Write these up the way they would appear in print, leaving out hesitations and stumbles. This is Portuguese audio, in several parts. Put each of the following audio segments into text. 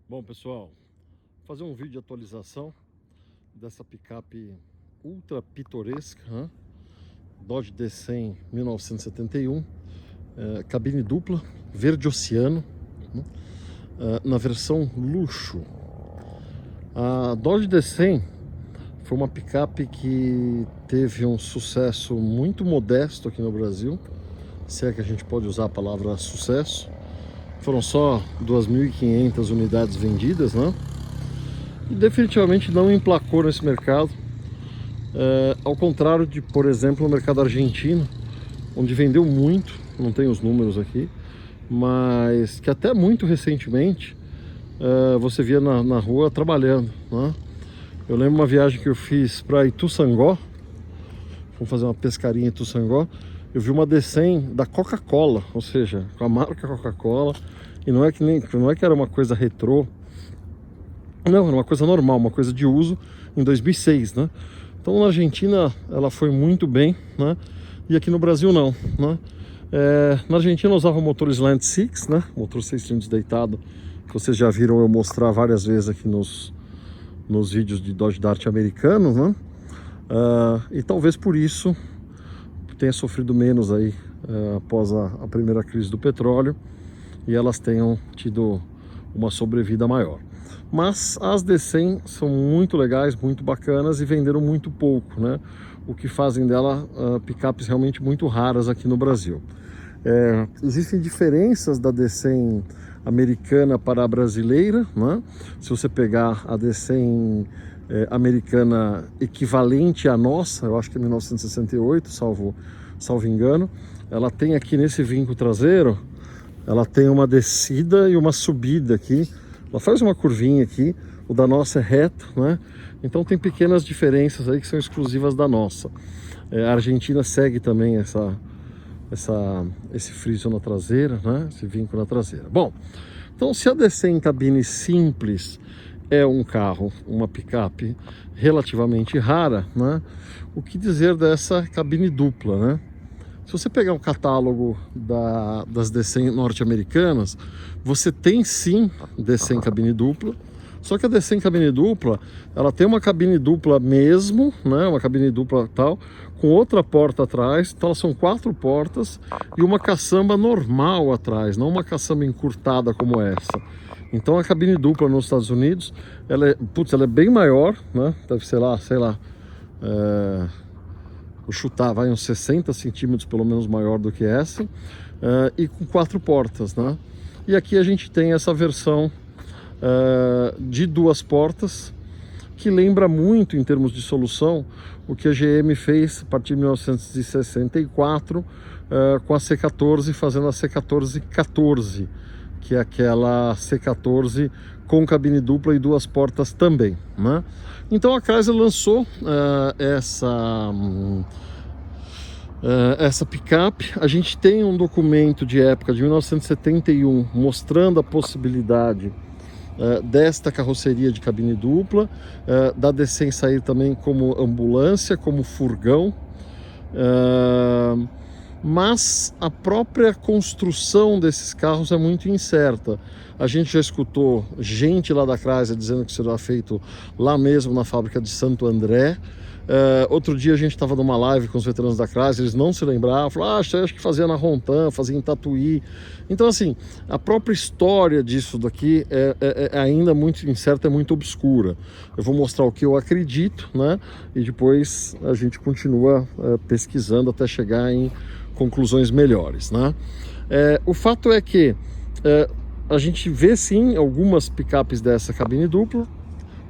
Bom, pessoal, vou fazer um vídeo de atualização dessa picape ultra pitoresca, Dodge D100 1971, cabine dupla, verde oceano, na versão luxo. A Dodge D100 foi uma picape que teve um sucesso muito modesto aqui no Brasil, se é que a gente pode usar a palavra sucesso. Foram só 2.500 unidades vendidas, né? E definitivamente não emplacou nesse mercado, ao contrário de, por exemplo, o mercado argentino, onde vendeu muito, não tenho os números aqui, mas que até muito recentemente você via na rua trabalhando, né? Eu lembro uma viagem que eu fiz para Ituçangó, fomos fazer uma pescaria em Ituçangó. Eu vi uma D100 da Coca-Cola, ou seja, com a marca Coca-Cola, e não é que era uma coisa retrô, não, era uma coisa normal, uma coisa de uso em 2006, né? Então na Argentina ela foi muito bem, né? E aqui no Brasil não, né? Na Argentina eu usava motores Land 6, né? Motor 6 cilindros deitado, que vocês já viram eu mostrar várias vezes aqui nos vídeos de Dodge Dart americanos, né? E talvez por isso tenha sofrido menos aí após a primeira crise do petróleo, e elas tenham tido uma sobrevida maior. Mas as D100 são muito legais, muito bacanas e venderam muito pouco, né? O que fazem dela picapes realmente muito raras aqui no Brasil. Existem diferenças da D100 americana para a brasileira, né? Se você pegar a D100 americana equivalente à nossa, eu acho que é 1968, salvo engano, ela tem aqui nesse vinco traseiro, ela tem uma descida e uma subida aqui, ela faz uma curvinha aqui, o da nossa é reto, né? Então tem pequenas diferenças aí que são exclusivas da nossa. A Argentina segue também esse friso na traseira, né? Esse vinco na traseira. Bom, então se a D100 cabine simples é um carro, uma picape relativamente rara, né? O que dizer dessa cabine dupla, né? Se você pegar um catálogo das D100 norte-americanas, você tem sim D100 cabine dupla, só que a D100 cabine dupla, ela tem uma cabine dupla mesmo, né? Uma cabine dupla tal, com outra porta atrás, então elas são 4 portas e uma caçamba normal atrás, não uma caçamba encurtada como essa. Então a cabine dupla nos Estados Unidos, ela é bem maior, né? Deve ser lá, sei lá, vou chutar, vai uns 60 centímetros pelo menos maior do que essa, e com 4 portas, né? E aqui a gente tem essa versão de 2 portas, que lembra muito em termos de solução o que a GM fez a partir de 1964 com a C14, fazendo a C14-14, que é aquela C14 com cabine dupla e 2 portas também, né? Então a Chrysler lançou essa picape. A gente tem um documento de época de 1971 mostrando a possibilidade desta carroceria de cabine dupla, da D100 sair também como ambulância, como furgão, mas a própria construção desses carros é muito incerta. A gente já escutou gente lá da Chrysler dizendo que será feito lá mesmo na fábrica de Santo André. Outro dia a gente estava numa live com os veteranos da Chrysler, eles não se lembravam, falaram, acho que fazia na Rontan, fazia em Tatuí. Então assim, a própria história disso daqui é ainda muito incerta, é muito obscura. Eu vou mostrar o que eu acredito, né? E depois a gente continua pesquisando até chegar em conclusões melhores, né? O fato é que a gente vê sim algumas picapes dessa cabine dupla,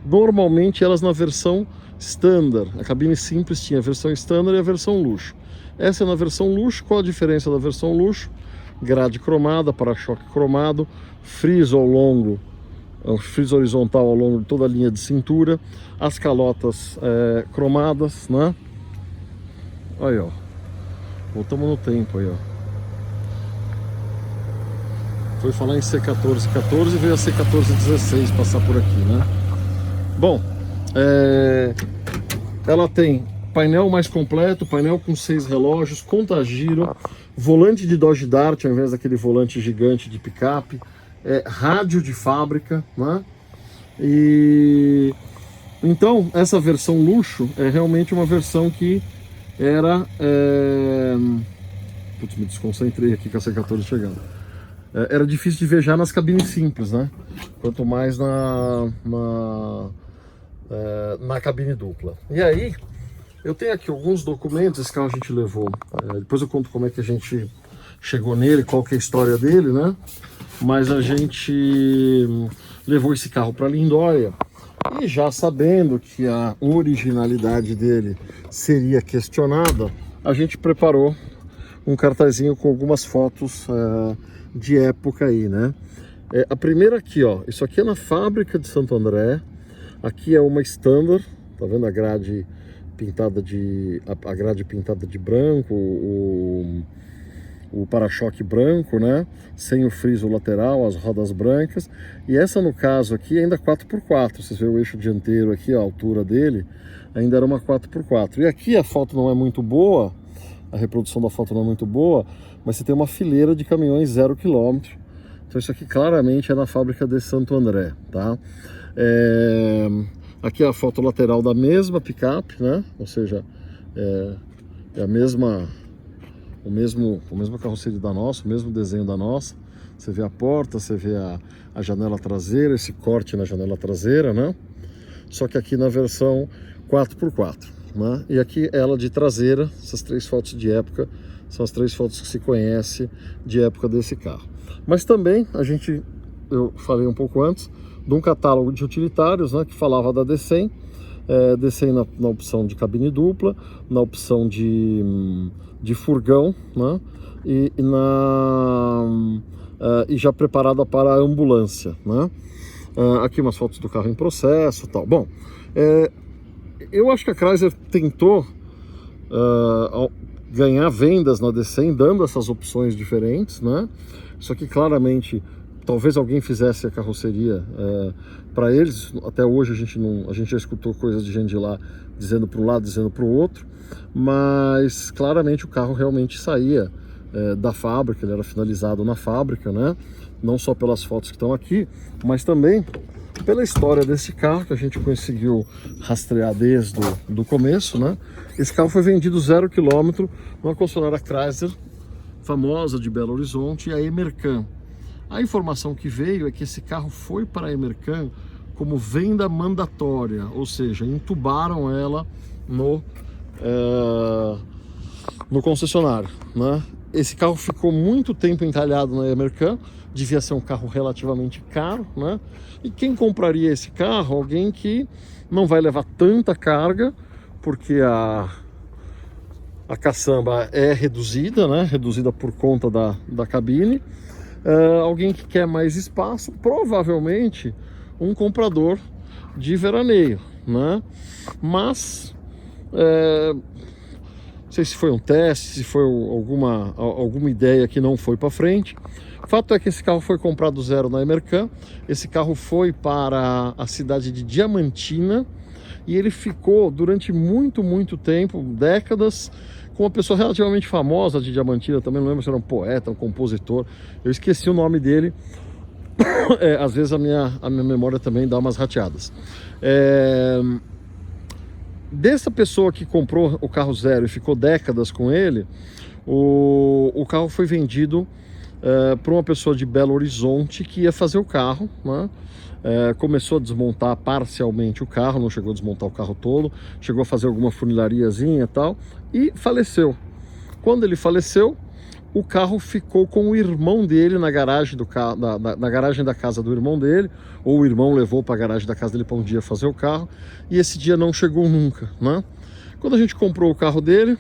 normalmente elas na versão standard. A cabine simples tinha a versão standard e a versão luxo. Essa é na versão luxo. Qual a diferença da versão luxo? Grade cromada, para-choque cromado, friso ao longo, friso horizontal ao longo de toda a linha de cintura, as calotas cromadas, né? Aí, ó, voltamos no tempo aí, ó. Foi falar em C14-14 e veio a C14-16 passar por aqui, né? Bom, ela tem painel mais completo, painel com 6 relógios, conta-giro, volante de Dodge Dart ao invés daquele volante gigante de picape, rádio de fábrica, né? E então essa versão luxo é realmente uma versão que era... Putz, me desconcentrei aqui com a C14 chegando. Era difícil de ver já nas cabines simples, né? Quanto mais na cabine dupla. E aí, eu tenho aqui alguns documentos. Esse carro a gente levou. Depois eu conto como é que a gente chegou nele, qual que é a história dele, né? Mas a gente levou esse carro para Lindóia e já sabendo que a originalidade dele seria questionada, a gente preparou um cartazinho com algumas fotos de época aí, né? A primeira aqui, ó, isso aqui é na fábrica de Santo André. Aqui é uma Standard, tá vendo a grade pintada de branco, o para-choque branco, né? Sem o friso lateral, as rodas brancas. E essa, no caso aqui, ainda 4x4. Vocês veem o eixo dianteiro aqui, a altura dele, ainda era uma 4x4. E aqui a foto não é muito boa, a reprodução da foto não é muito boa, mas você tem uma fileira de caminhões 0 km. Então isso aqui claramente é na fábrica de Santo André, tá? Aqui é a foto lateral da mesma picape, né? Ou seja, é a mesma carroceria da nossa, o mesmo desenho da nossa. Você vê a porta, você vê a janela traseira, esse corte na janela traseira, né? Só que aqui na versão 4x4, né? E aqui ela de traseira. Essas 3 fotos de época são as 3 fotos que se conhece de época desse carro. Mas também eu falei um pouco antes de um catálogo de utilitários, né, que falava da D100, D100 na opção de cabine dupla, na opção de furgão, né, e já preparada para a ambulância, né. Aqui umas fotos do carro em processo, tal. Bom, eu acho que a Chrysler tentou ganhar vendas na D100 dando essas opções diferentes, né. Isso aqui claramente, talvez alguém fizesse a carroceria para eles. Até hoje a gente já escutou coisas de gente de lá dizendo para um lado, dizendo para o outro, mas claramente o carro realmente saía da fábrica, ele era finalizado na fábrica, né? Não só pelas fotos que estão aqui, mas também pela história desse carro que a gente conseguiu rastrear desde do começo, né? Esse carro foi vendido 0 km numa concessionária Chrysler famosa de Belo Horizonte, a Emercan. A informação que veio é que esse carro foi para a Emercan como venda mandatória, ou seja, entubaram ela no concessionário, né? Esse carro ficou muito tempo encalhado na Emercan, devia ser um carro relativamente caro, né? E quem compraria esse carro? Alguém que não vai levar tanta carga, porque a caçamba é reduzida, né? Reduzida por conta da cabine. Alguém que quer mais espaço, provavelmente um comprador de veraneio, né? Mas não sei se foi um teste, se foi alguma ideia que não foi para frente. Fato é que esse carro foi comprado zero na Emercan. Esse carro foi para a cidade de Diamantina e ele ficou durante muito tempo, décadas, com uma pessoa relativamente famosa de Diamantina. Também não lembro se era um poeta, um compositor, eu esqueci o nome dele. Às vezes a minha memória também dá umas rateadas. Dessa pessoa que comprou o carro zero e ficou décadas com ele, o carro foi vendido para uma pessoa de Belo Horizonte que ia fazer o carro, né? Começou a desmontar parcialmente o carro, não chegou a desmontar o carro todo, chegou a fazer alguma funilariazinha e tal, e faleceu. Quando ele faleceu, o carro ficou com o irmão dele na garagem na garagem da casa do irmão dele, ou o irmão levou para a garagem da casa dele para um dia fazer o carro, e esse dia não chegou nunca, né? Quando a gente comprou o carro dele,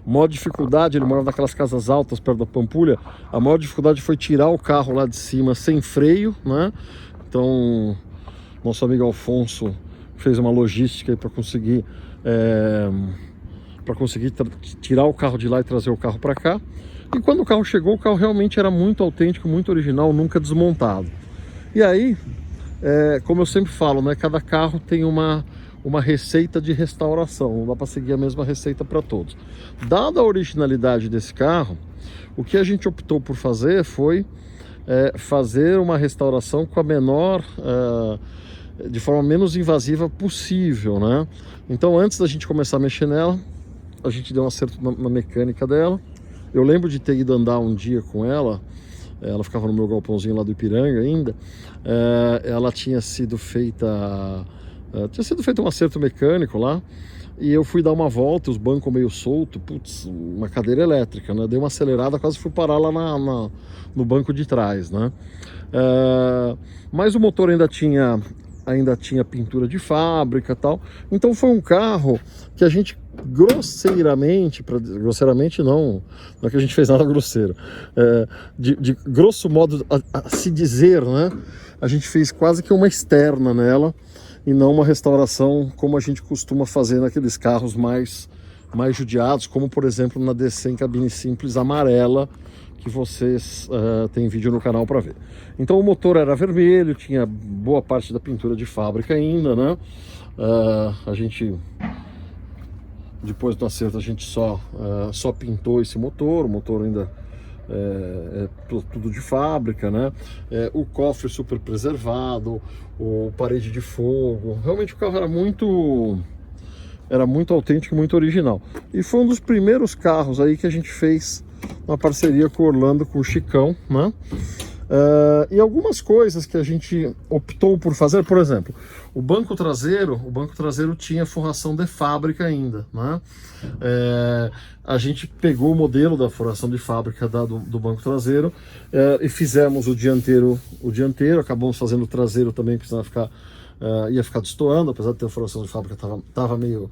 maior dificuldade, ele morava naquelas casas altas perto da Pampulha, a maior dificuldade foi tirar o carro lá de cima sem freio, né? Então, nosso amigo Alfonso fez uma logística para conseguir tirar o carro de lá e trazer o carro para cá. E quando o carro chegou, o carro realmente era muito autêntico, muito original, nunca desmontado. E aí, como eu sempre falo, né, cada carro tem uma receita de restauração, não dá para seguir a mesma receita para todos. Dada a originalidade desse carro, o que a gente optou por fazer foi fazer uma restauração com a menor, de forma menos invasiva possível, né? Então, antes da gente começar a mexer nela, a gente deu um acerto na mecânica dela. Eu lembro de ter ido andar um dia com ela. Ela ficava no meu galpãozinho lá do Ipiranga ainda. Ela tinha sido feita um acerto mecânico lá, e eu fui dar uma volta, os bancos meio soltos, putz, uma cadeira elétrica, né? Dei uma acelerada, quase fui parar lá no banco de trás, né? Mas o motor ainda tinha pintura de fábrica e tal. Então foi um carro que a gente grosseiramente não é que a gente fez nada grosseiro, de grosso modo a se dizer, né? A gente fez quase que uma externa nela e não uma restauração como a gente costuma fazer naqueles carros mais judiados, como por exemplo na DC em cabine simples amarela, que vocês têm vídeo no canal para ver. Então o motor era vermelho, tinha boa parte da pintura de fábrica ainda, né? A gente, depois do acerto, a gente só pintou esse motor. O motor ainda é tudo de fábrica, né? O cofre super preservado, o parede de fogo. Realmente o carro era muito autêntico, muito original. E foi um dos primeiros carros aí que a gente fez uma parceria com o Orlando, com o Chicão, né? E algumas coisas que a gente optou por fazer, por exemplo, o banco traseiro tinha forração de fábrica ainda, né? A gente pegou o modelo da forração de fábrica do banco traseiro, e fizemos o dianteiro, acabamos fazendo o traseiro também, porque senão ia ficar destoando, apesar de ter a forração de fábrica, tava meio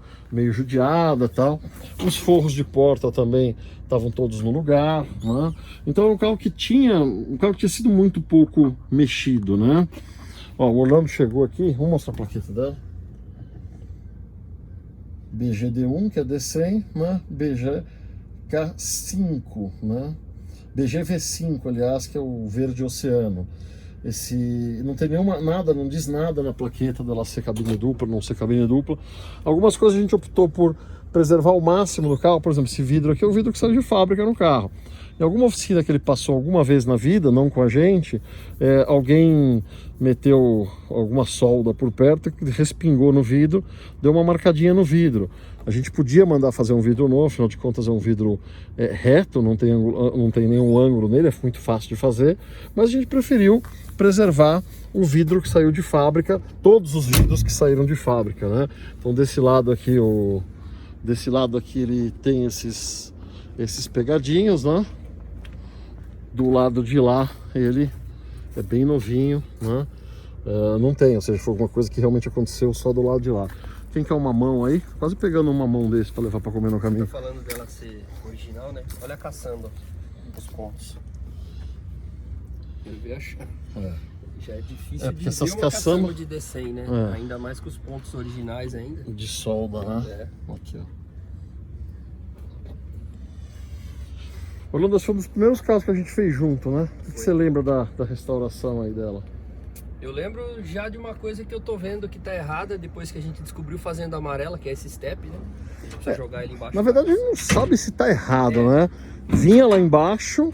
judiada e tal. Os forros de porta também estavam todos no lugar, né? Então é um carro que tinha sido muito pouco mexido, né? Ó, o Orlando chegou aqui, vamos mostrar a plaqueta dela. BGD1, que é D100, né? BGK5, né? BGV5, aliás, que é o verde oceano. Não tem não diz nada na plaqueta dela ser cabine dupla, não ser cabine dupla. Algumas coisas a gente optou por preservar o máximo do carro. Por exemplo, esse vidro aqui é o vidro que saiu de fábrica no carro. Em alguma oficina que ele passou alguma vez na vida, não com a gente, alguém meteu alguma solda por perto, respingou no vidro, deu uma marcadinha no vidro. A gente podia mandar fazer um vidro novo, afinal de contas é um vidro reto, não tem nenhum ângulo nele, é muito fácil de fazer, mas a gente preferiu preservar o vidro que saiu de fábrica, todos os vidros que saíram de fábrica, né? Então desse lado aqui ele tem esses pegadinhos, né? Do lado de lá ele é bem novinho, né? Não tem, ou seja, foi alguma coisa que realmente aconteceu só do lado de lá. Quem quer uma mão aí? Quase pegando uma mão desse para levar para comer no caminho. Tô falando dela ser original, né? Olha a caçamba, os pontos. Ele veio achar. Já é difícil de essas ver uma caçamba de D100, né? Ainda mais com os pontos originais ainda. De solda, né? Aqui, ó. Orlando, foi um dos primeiros carros que a gente fez junto, né? O que você lembra da restauração aí dela? Eu lembro já de uma coisa que eu tô vendo que tá errada depois que a gente descobriu Fazenda Amarela, que é esse step, né? A gente precisa jogar ele embaixo. Na verdade, a gente não sabe se tá errado, né? Vinha lá embaixo,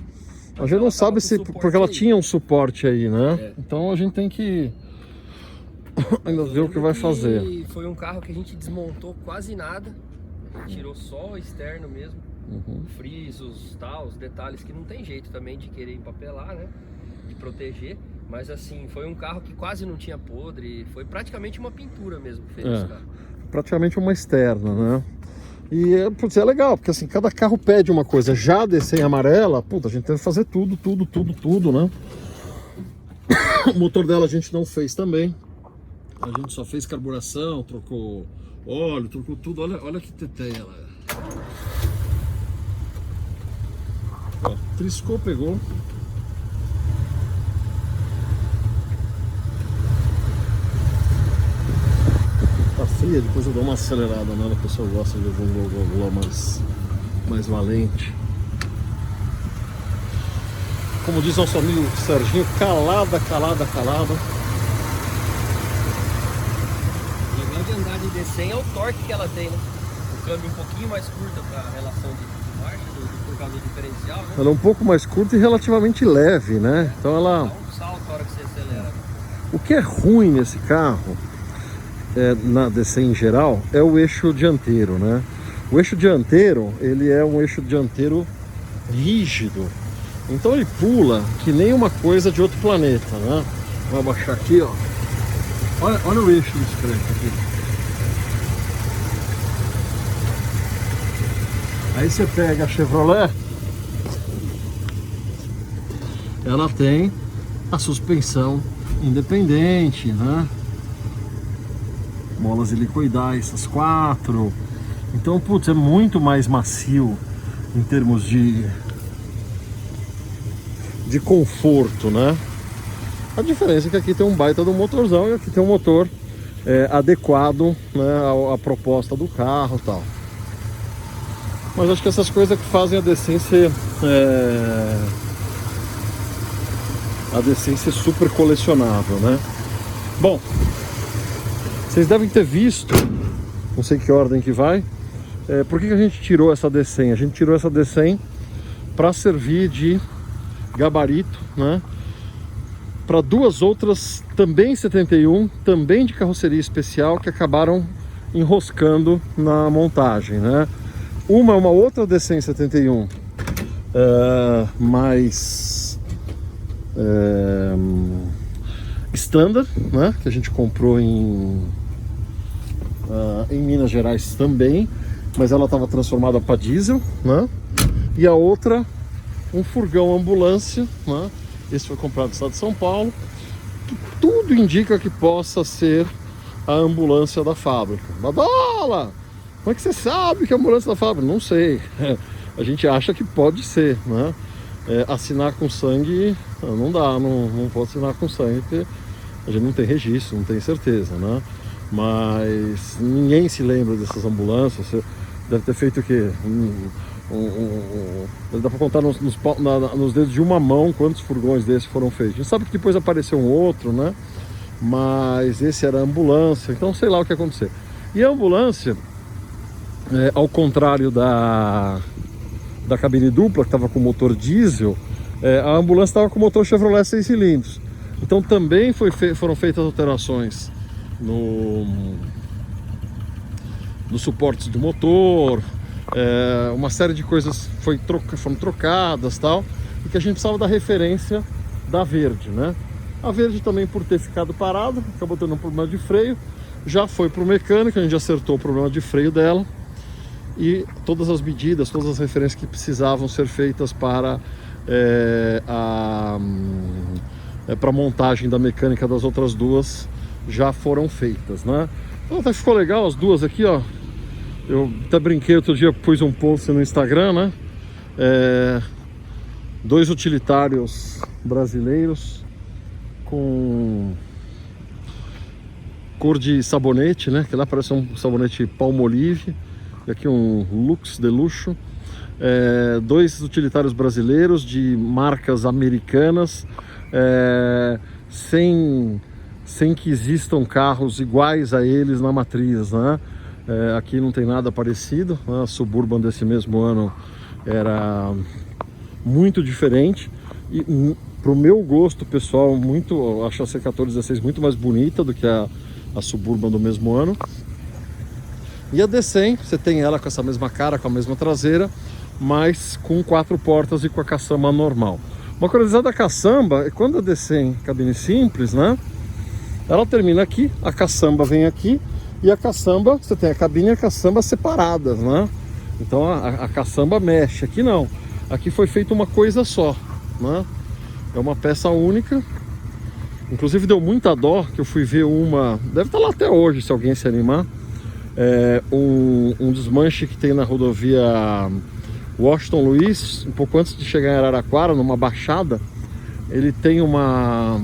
a gente não sabe se... Porque ela tinha um suporte aí, né? Então a gente tem que ainda ver o que vai fazer. Foi um carro que a gente desmontou quase nada. Tirou só o externo mesmo. Frisos, tal, os detalhes que não tem jeito também de querer empapelar, né? De proteger. Mas assim, foi um carro que quase não tinha podre, foi praticamente uma pintura mesmo que fez esse carro. Praticamente uma externa, né? E é legal, porque assim, cada carro pede uma coisa. Já descer em amarela, puta, a gente tem que fazer tudo, né? O motor dela a gente não fez também. A gente só fez carburação, trocou óleo, trocou tudo. Olha que teteia ela é. Ó, triscou, pegou. Tá fria, depois eu dou uma acelerada nela, a pessoa gosta de levar um gol mais valente. Como diz nosso amigo Serginho, calada. O legal de andar de D100 é o torque que ela tem, né? O câmbio um pouquinho mais curto para a relação de marcha por causa do diferencial, né? Ela é um pouco mais curta e relativamente leve, né? Então ela... Dá um salto na hora que você acelera. O que é ruim nesse carro, na DC em geral, é o eixo dianteiro, né? O eixo dianteiro, ele é um eixo dianteiro rígido. Então ele pula que nem uma coisa de outro planeta, né? Vou abaixar aqui, ó. Olha o eixo desse treco aqui. Aí você pega a Chevrolet, ela tem a suspensão independente, né? Molas helicoidais, as 4. Então, putz, é muito mais macio em termos de conforto, né? A diferença é que aqui tem um baita do motorzão e aqui tem um motor adequado, né, à proposta do carro e tal. Mas acho que essas coisas que fazem a decência super colecionável, né? Bom, vocês devem ter visto, não sei que ordem que vai, por que a gente tirou essa D100? A gente tirou essa D100 para servir de gabarito, né? Para duas outras também 71, também de carroceria especial, que acabaram enroscando na montagem, né? Uma é uma outra D100 71 mais standard, né? Que a gente comprou em Minas Gerais também, mas ela estava transformada para diesel, né? E a outra, um furgão ambulância, né? Esse foi comprado no estado de São Paulo, que tudo indica que possa ser a ambulância da fábrica. Badola! Como é que você sabe que é a ambulância da fábrica? Não sei. A gente acha que pode ser, né? Assinar com sangue não dá, não pode assinar com sangue, porque a gente não tem registro, não tem certeza, né? Mas ninguém se lembra dessas ambulâncias. Você deve ter feito o quê? Dá para contar nos dedos de uma mão quantos furgões desses foram feitos. A gente sabe que depois apareceu um outro, né? Mas esse era a ambulância, então sei lá o que aconteceu. E a ambulância, ao contrário da cabine dupla, que estava com motor diesel, a ambulância estava com motor Chevrolet 6 cilindros. Então também foram feitas alterações nos suportes do motor, uma série de coisas foram trocadas, tal, e que a gente precisava da referência da Verde, né? A Verde também, por ter ficado parada, acabou tendo um problema de freio, já foi para o mecânico, a gente acertou o problema de freio dela e todas as medidas, todas as referências que precisavam ser feitas para para a montagem da mecânica das outras duas já foram feitas, né? Então até ficou legal as duas aqui, ó. Eu até brinquei outro dia, pus um post no Instagram, né? Dois utilitários brasileiros com cor de sabonete, né? Que lá parece um sabonete Palmolive, e aqui um Lux de luxo. Dois utilitários brasileiros de marcas americanas, sem que existam carros iguais a eles na matriz, né? Aqui não tem nada parecido, né? A Suburban desse mesmo ano era muito diferente e, pro meu gosto pessoal, eu acho a C1416 muito mais bonita do que a Suburban do mesmo ano. E a D100, você tem ela com essa mesma cara, com a mesma traseira, mas com 4 portas e com a caçamba normal. Uma curiosidade da caçamba é quando a D100 cabine simples, né? Ela termina aqui, a caçamba vem aqui, e a caçamba, você tem a cabine e a caçamba separadas, né? Então a caçamba mexe. Aqui não. Aqui foi feita uma coisa só, né? É uma peça única. Inclusive deu muita dó que eu fui ver uma... Deve estar lá até hoje, se alguém se animar. Um desmanche que tem na rodovia Washington Luiz, um pouco antes de chegar em Araraquara, numa baixada. Ele tem uma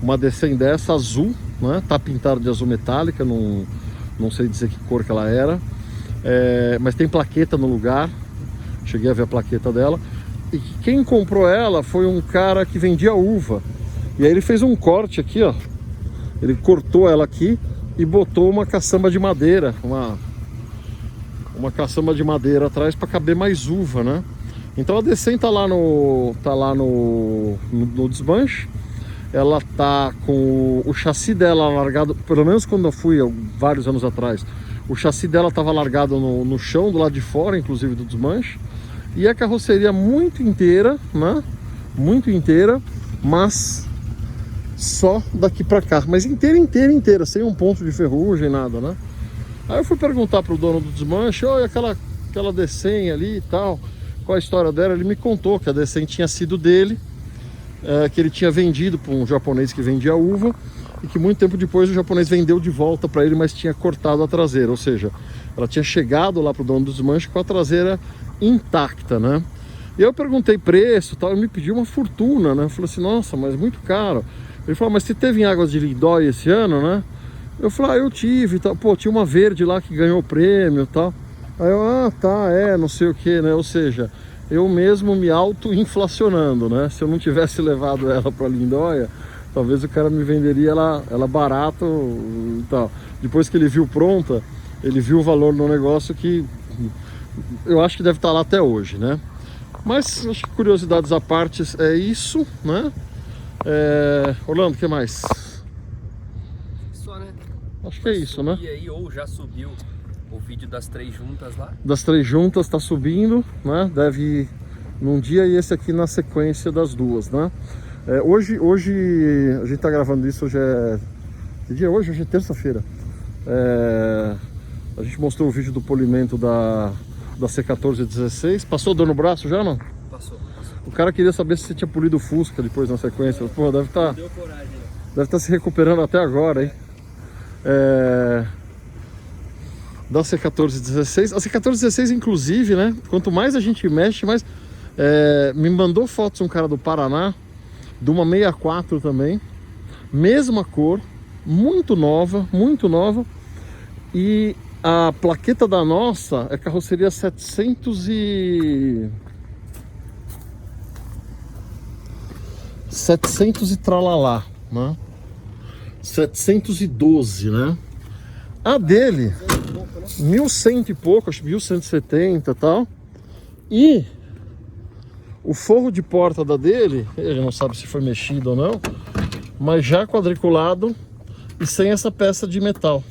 D100 dessa, azul, né? Tá pintada de azul metálica, não sei dizer que cor que ela era, mas tem plaqueta no lugar. Cheguei a ver a plaqueta dela. E quem comprou ela foi um cara que vendia uva. E aí ele fez um corte aqui, ó. Ele cortou ela aqui e botou uma caçamba de madeira, uma caçamba de madeira atrás para caber mais uva, né? Então a D100 tá lá no desmanche. Ela tá com o chassi dela largado, pelo menos quando eu fui vários anos atrás, o chassi dela estava largado no chão, do lado de fora, inclusive do desmanche. E a carroceria muito inteira, né? Muito inteira, mas só daqui pra cá. Mas inteira, sem um ponto de ferrugem, nada, né? Aí eu fui perguntar pro dono do desmanche, olha aquela D100 ali e tal, qual a história dela? Ele me contou que a D100 tinha sido dele, que ele tinha vendido para um japonês que vendia uva, e que muito tempo depois o japonês vendeu de volta para ele, mas tinha cortado a traseira, ou seja, ela tinha chegado lá pro dono do desmanche com a traseira intacta, né? E eu perguntei preço, tal, ele me pediu uma fortuna, né? Eu falei assim, nossa, mas muito caro. Ele falou, mas você teve em Águas de Lindóia esse ano, né? Eu falei, eu tive, tal. Pô, tinha uma verde lá que ganhou o prêmio e tal. Aí eu, tá, não sei o que, né? Ou seja, eu mesmo me auto-inflacionando, né? Se eu não tivesse levado ela para Lindóia, talvez o cara me venderia ela barato e tal. Depois que ele viu pronta, ele viu o valor no negócio que eu acho que deve estar lá até hoje, né? Mas acho que curiosidades à parte é isso, né? Orlando, o que mais? Só, né? Acho que é isso, né? E aí, ou já subiu o vídeo das 3 juntas lá? Das 3 juntas tá subindo, né? Deve ir num dia e esse aqui na sequência das 2, né? Hoje a gente tá gravando isso, hoje é... Que dia é hoje? Hoje é terça-feira. A gente mostrou o vídeo do polimento da C1416. Passou dor no braço já, não? Passou. O cara queria saber se você tinha polido o Fusca depois na sequência. Pô, deve estar se recuperando até agora, hein? Da C1416. A C1416, inclusive, né? Quanto mais a gente mexe, mais... me mandou fotos um cara do Paraná, de uma 64 também. Mesma cor, muito nova, muito nova. E a plaqueta da nossa é carroceria 700 e tralalá, né? 712, né? A dele, 1100 e pouco, acho que 1170 e tal. E o forro de porta da dele, ele não sabe se foi mexido ou não, mas já quadriculado e sem essa peça de metal.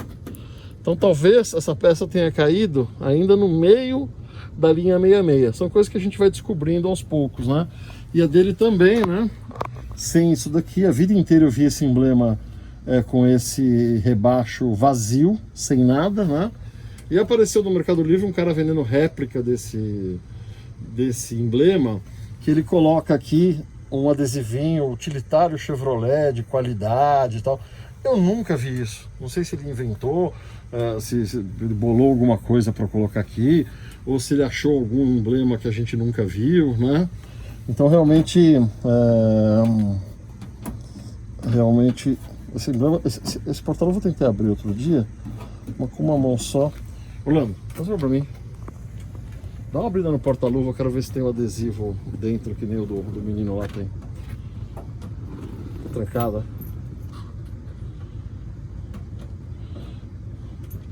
Então talvez essa peça tenha caído ainda no meio da linha 66. São coisas que a gente vai descobrindo aos poucos, né? E a dele também, né? Sem isso daqui, a vida inteira eu vi esse emblema com esse rebaixo vazio, sem nada, né? E apareceu no Mercado Livre um cara vendendo réplica desse emblema, que ele coloca aqui um adesivinho utilitário Chevrolet de qualidade e tal. Eu nunca vi isso. Não sei se ele inventou, se ele bolou alguma coisa para colocar aqui, ou se ele achou algum emblema que a gente nunca viu, né? Então realmente esse emblema, esse portal eu vou tentar abrir outro dia, mas com uma mão só. Orlando, faz uma pra mim. Dá uma abrida no porta-luva, eu quero ver se tem um adesivo dentro, que nem o do menino lá tem. Tá trancada.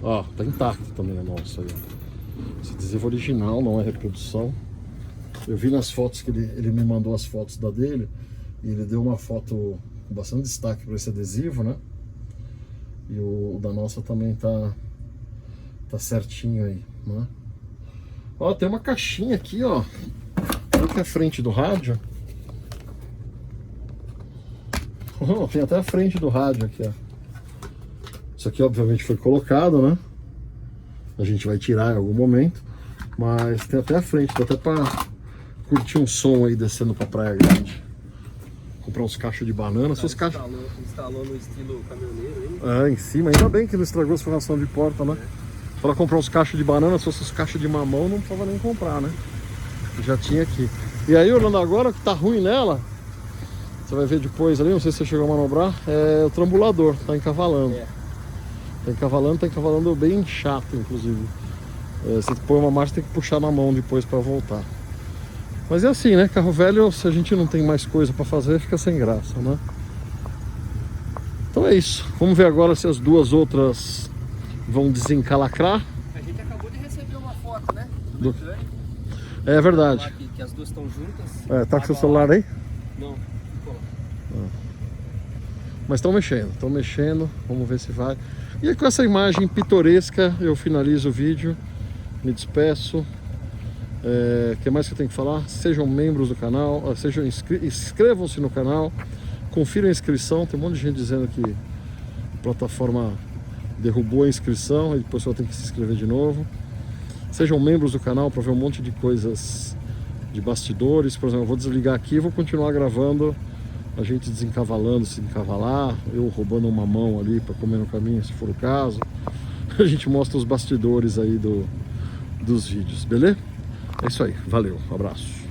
Ó, tá intacto também a nossa aí. Esse adesivo original, não é reprodução. Eu vi nas fotos que ele me mandou as fotos da dele, e ele deu uma foto com bastante destaque para esse adesivo, né? E o da nossa também tá certinho aí, né? Ó, tem uma caixinha aqui, ó. Olha que é a frente do rádio. Oh, tem até a frente do rádio aqui, ó. Isso aqui obviamente foi colocado, né? A gente vai tirar em algum momento, mas tem até a frente, dá até pra curtir um som aí descendo pra Praia Grande. Comprar uns cachos de banana, suas caixas... Instalou no estilo caminhoneiro aí? Em cima, ainda bem que não estragou a formação de porta, né? Para comprar uns cachos de banana, se fosse os cachos de mamão, não precisava nem comprar, né? Já tinha aqui. E aí, Orlando, agora que tá ruim nela, você vai ver depois ali, não sei se você chegou a manobrar, é o trambulador, tá encavalando. Tá encavalando bem chato, inclusive. Você põe uma marcha, tem que puxar na mão depois para voltar. Mas é assim, né? Carro velho, se a gente não tem mais coisa para fazer, fica sem graça, né? Então é isso. Vamos ver agora se as duas outras vão desencalacrar. A gente acabou de receber uma foto do câmbio. É verdade. Que as duas estão juntas. É, tá com seu celular aí? Não, ficou lá. Mas estão mexendo, vamos ver se vai. E com essa imagem pitoresca eu finalizo o vídeo, me despeço. O que mais que eu tenho que falar? Sejam membros do canal, inscrevam-se no canal, confiram a inscrição. Tem um monte de gente dizendo que a plataforma derrubou a inscrição e depois só tem que se inscrever de novo. Sejam membros do canal para ver um monte de coisas de bastidores. Por exemplo, eu vou desligar aqui e vou continuar gravando a gente desencavalando, se encavalar, eu roubando uma mão ali para comer no caminho, se for o caso. A gente mostra os bastidores aí dos vídeos, beleza? É isso aí, valeu, abraço.